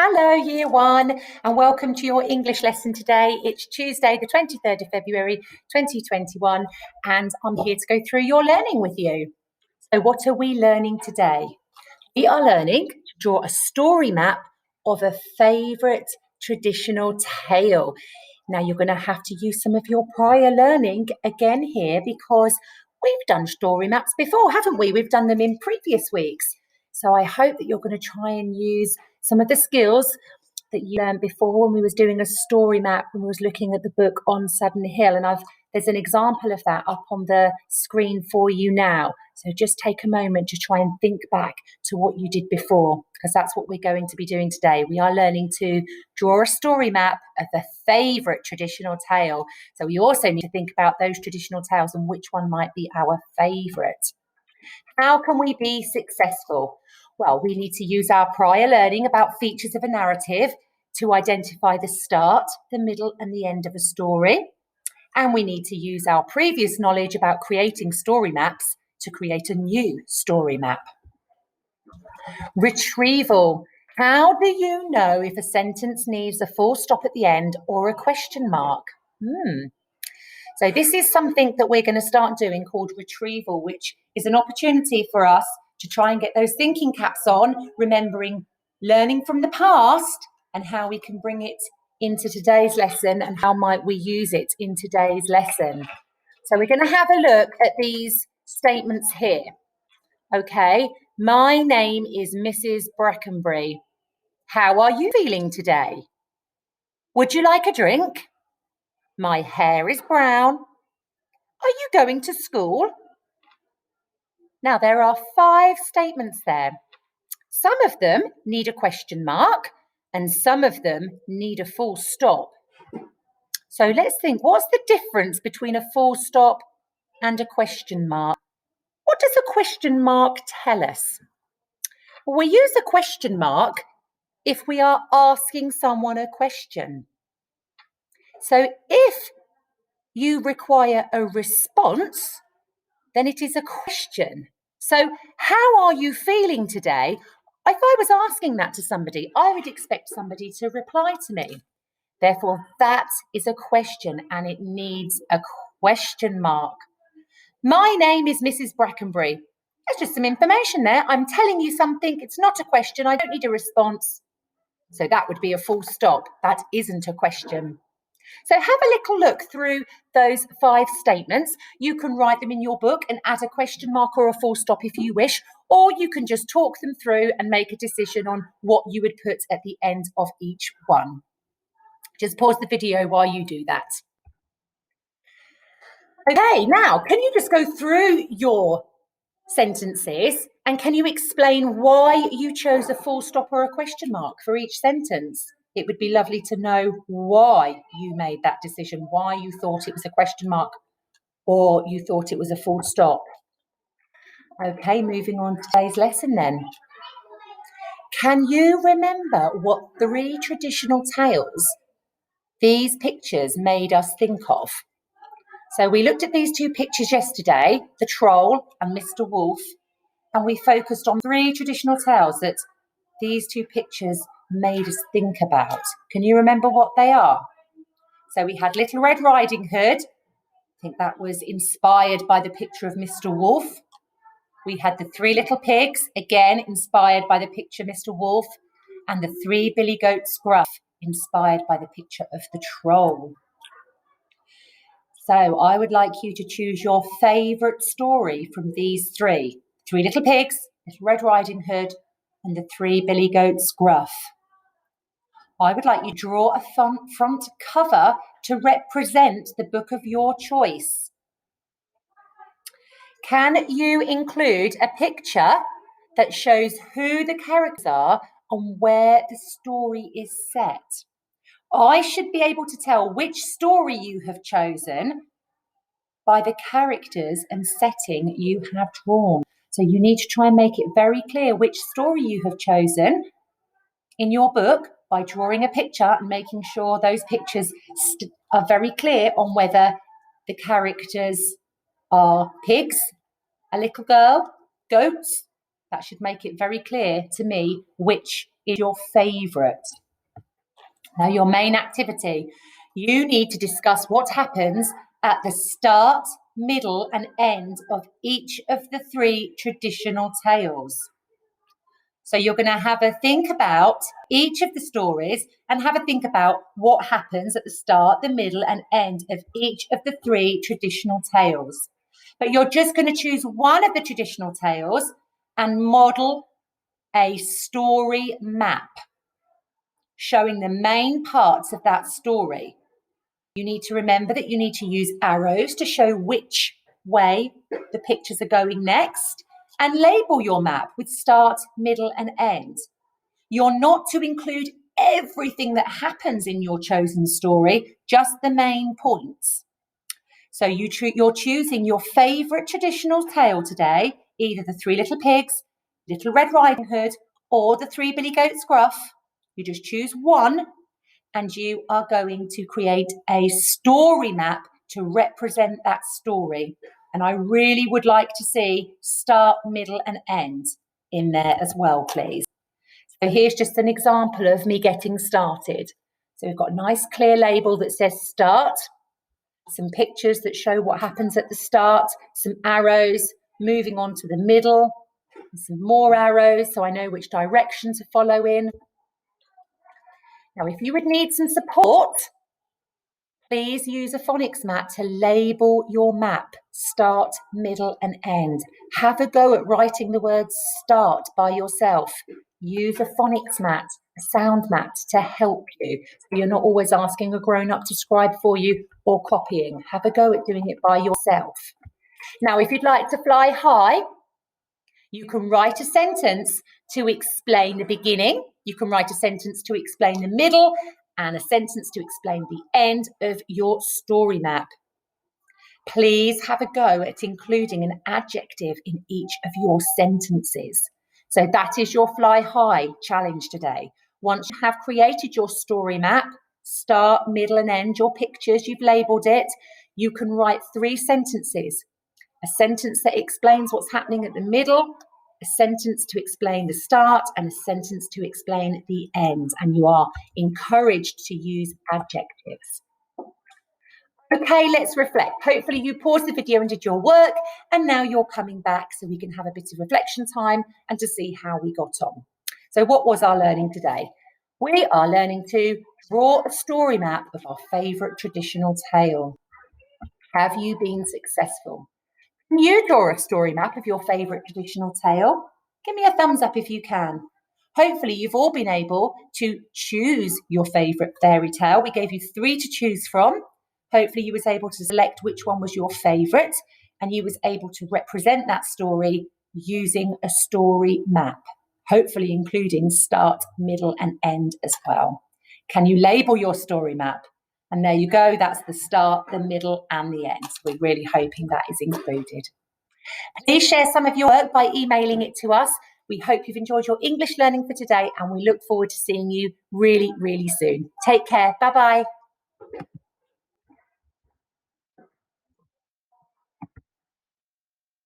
Hello, Year 1, and welcome to your English lesson today. It's Tuesday, the 23rd of February, 2021, and I'm here to go through your learning with you. So what are we learning today? We are learning to draw a story map of a favourite traditional tale. Now, you're going to have to use some of your prior learning again here because we've done story maps before, haven't we? We've done them in previous weeks. So I hope that you're going to try and use some of the skills that you learned before when we was doing a story map, when we was looking at the book On Sudden Hill. And there's an example of that up on the screen for you now. So just take a moment to try and think back to what you did before, because that's what we're going to be doing today. We are learning to draw a story map of a favourite traditional tale. So we also need to think about those traditional tales and which one might be our favourite. How can we be successful? Well, we need to use our prior learning about features of a narrative to identify the start, the middle, and the end of a story. And we need to use our previous knowledge about creating story maps to create a new story map. Retrieval. How do you know if a sentence needs a full stop at the end or a question mark? So this is something that we're going to start doing called retrieval, which is an opportunity for us to try and get those thinking caps on, remembering learning from the past and how we can bring it into today's lesson and how might we use it in today's lesson. So we're going to have a look at these statements here. Okay, my name is Mrs. Brackenbury. How are you feeling today? Would you like a drink? My hair is brown. Are you going to school? Now, there are 5 statements there. Some of them need a question mark and some of them need a full stop. So let's think, what's the difference between a full stop and a question mark? What does a question mark tell us? Well, we use a question mark if we are asking someone a question. So if you require a response, then it is a question. So how are you feeling today? If I was asking that to somebody, I would expect somebody to reply to me. Therefore, that is a question and it needs a question mark. My name is Mrs. Brackenbury. There's just some information there. I'm telling you something. It's not a question. I don't need a response. So that would be a full stop. That isn't a question. So have a little look through those 5 statements. You can write them in your book and add a question mark or a full stop if you wish, or you can just talk them through and make a decision on what you would put at the end of each one. Just pause the video while you do that. Okay, now, can you just go through your sentences and can you explain why you chose a full stop or a question mark for each sentence? It would be lovely to know why you made that decision, why you thought it was a question mark or you thought it was a full stop. Okay, moving on to today's lesson then. Can you remember what 3 traditional tales these pictures made us think of? So we looked at these 2 pictures yesterday, the troll and Mr. Wolf, and we focused on 3 traditional tales that these 2 pictures made us think about. Can you remember what they are? So we had Little Red Riding Hood. I think that was inspired by the picture of Mr. Wolf. We had the 3 Little Pigs, again inspired by the picture Mr. Wolf, and the 3 Billy Goat Scruff, inspired by the picture of the troll. So I would like you to choose your favourite story from these 3. 3 Little Pigs, Little Red Riding Hood, and the 3 Billy Goat Scruff. I would like you to draw a front cover to represent the book of your choice. Can you include a picture that shows who the characters are and where the story is set? I should be able to tell which story you have chosen by the characters and setting you have drawn. So you need to try and make it very clear which story you have chosen in your book by drawing a picture and making sure those pictures are very clear on whether the characters are pigs, a little girl, goats. That should make it very clear to me which is your favourite? Now, your main activity, you need to discuss what happens at the start, middle, and end of each of the 3 traditional tales. So you're going to have a think about each of the stories and have a think about what happens at the start, the middle, and end of each of the 3 traditional tales. But you're just going to choose one of the traditional tales and model a story map showing the main parts of that story. You need to remember that you need to use arrows to show which way the pictures are going next, and label your map with start, middle, and end. You're not to include everything that happens in your chosen story, just the main points. So you're choosing your favourite traditional tale today, either the 3 Little Pigs, Little Red Riding Hood, or the 3 Billy Goats Gruff. You just choose one, and you are going to create a story map to represent that story. And I really would like to see start, middle, and end in there as well, please. So here's just an example of me getting started. So we've got a nice clear label that says start, some pictures that show what happens at the start, some arrows moving on to the middle, some more arrows so I know which direction to follow in. Now, if you would need some support, please use a phonics mat to label your map, start, middle, and end. Have a go at writing the word start by yourself. Use a phonics mat, a sound mat to help you, so you're not always asking a grown-up to scribe for you or copying. Have a go at doing it by yourself. Now, if you'd like to fly high, you can write a sentence to explain the beginning. You can write a sentence to explain the middle and a sentence to explain the end of your story map. Please have a go at including an adjective in each of your sentences. So that is your fly high challenge today. Once you have created your story map, start, middle, and end, your pictures, you've labelled it, you can write 3 sentences. A sentence that explains what's happening at the middle, a sentence to explain the start, and a sentence to explain the end. And you are encouraged to use adjectives. Okay, let's reflect. Hopefully you paused the video and did your work, and now you're coming back so we can have a bit of reflection time and to see how we got on. So what was our learning today? We are learning to draw a story map of our favourite traditional tale. Have you been successful? Can you draw a story map of your favourite traditional tale? Give me a thumbs up if you can. Hopefully you've all been able to choose your favourite fairy tale. We gave you 3 to choose from. Hopefully you was able to select which one was your favourite, and you was able to represent that story using a story map, hopefully including start, middle and end as well. Can you label your story map? And there you go, that's the start, the middle and the end. We're really hoping that is included. Please share some of your work by emailing it to us. We hope you've enjoyed your English learning for today, and we look forward to seeing you really, really soon. Take care. Bye-bye.